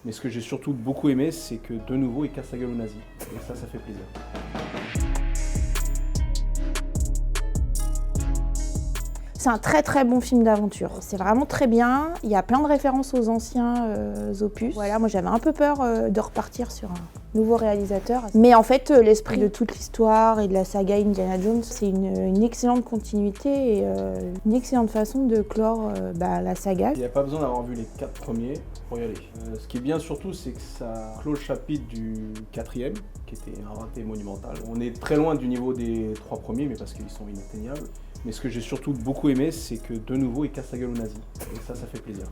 Mais ce que j'ai surtout beaucoup aimé, c'est que de nouveau, il casse la gueule aux nazis. Et ça fait plaisir. C'est un très très bon film d'aventure. C'est vraiment très bien. Il y a plein de références aux anciens opus. Voilà, moi j'avais un peu peur de repartir sur un nouveau réalisateur. Mais en fait, l'esprit de toute l'histoire et de la saga Indiana Jones, c'est une excellente continuité et une excellente façon de clore la saga. Il n'y a pas besoin d'avoir vu les 4 premiers pour y aller. Ce qui est bien surtout, c'est que ça clôt le chapitre du 4e, qui était un raté monumental. On est très loin du niveau des 3 premiers, mais parce qu'ils sont inatteignables. Mais ce que j'ai surtout beaucoup aimé, c'est que de nouveau, il casse la gueule aux nazis. Et ça fait plaisir.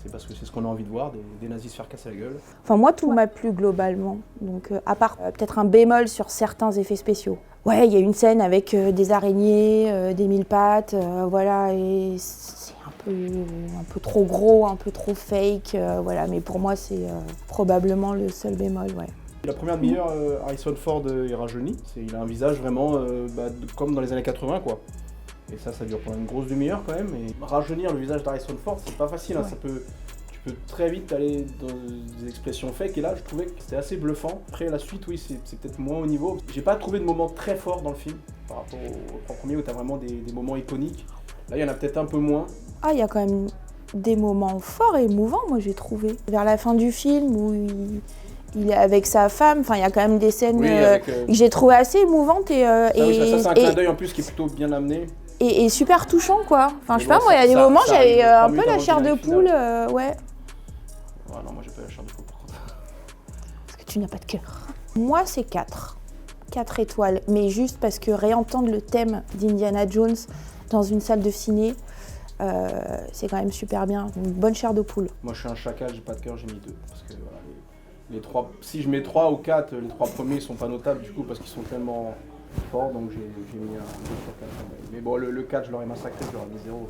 C'est parce que c'est ce qu'on a envie de voir, des nazis se faire casser la gueule. Enfin, moi, tout m'a plu globalement. Donc, à part peut-être un bémol sur certains effets spéciaux. Ouais, il y a une scène avec des araignées, des mille pattes, voilà, et c'est un peu trop gros, un peu trop fake, voilà. Mais pour moi, c'est probablement le seul bémol, ouais. La première demi-heure, Harrison Ford est rajeuni. Il a un visage vraiment comme dans les années 80, quoi. Et ça dure pendant une grosse demi-heure quand même. Et rajeunir le visage d'Harrison Ford, c'est pas facile. Hein. Ouais. Tu peux très vite aller dans des expressions fake. Et là, je trouvais que c'était assez bluffant. Après, la suite, oui, c'est peut-être moins haut niveau. J'ai pas trouvé de moment très fort dans le film par rapport aux 3 premiers où tu as vraiment des moments iconiques. Là, il y en a peut-être un peu moins. Ah, il y a quand même des moments forts et émouvants, moi, j'ai trouvé. Vers la fin du film où il est avec sa femme, enfin il y a quand même des scènes que j'ai trouvées assez émouvantes ça c'est un clin d'œil en plus qui est plutôt bien amené. Et super touchant quoi. Enfin je sais pas, moi il y a des moments j'avais un peu la chair de poule, ouais. Ouais non, moi j'ai pas la chair de poule par contre. Parce que tu n'as pas de cœur. Moi c'est 4 étoiles, mais juste parce que réentendre le thème d'Indiana Jones dans une salle de ciné, c'est quand même super bien, une bonne chair de poule. Moi je suis un chacal, j'ai pas de cœur, j'ai mis 2. Parce que voilà, les 3, si je mets 3 ou 4, les 3 premiers sont pas notables du coup parce qu'ils sont tellement forts, donc j'ai mis un 2 sur 4. Mais bon, le 4 je l'aurais massacré, je l'aurais mis 0.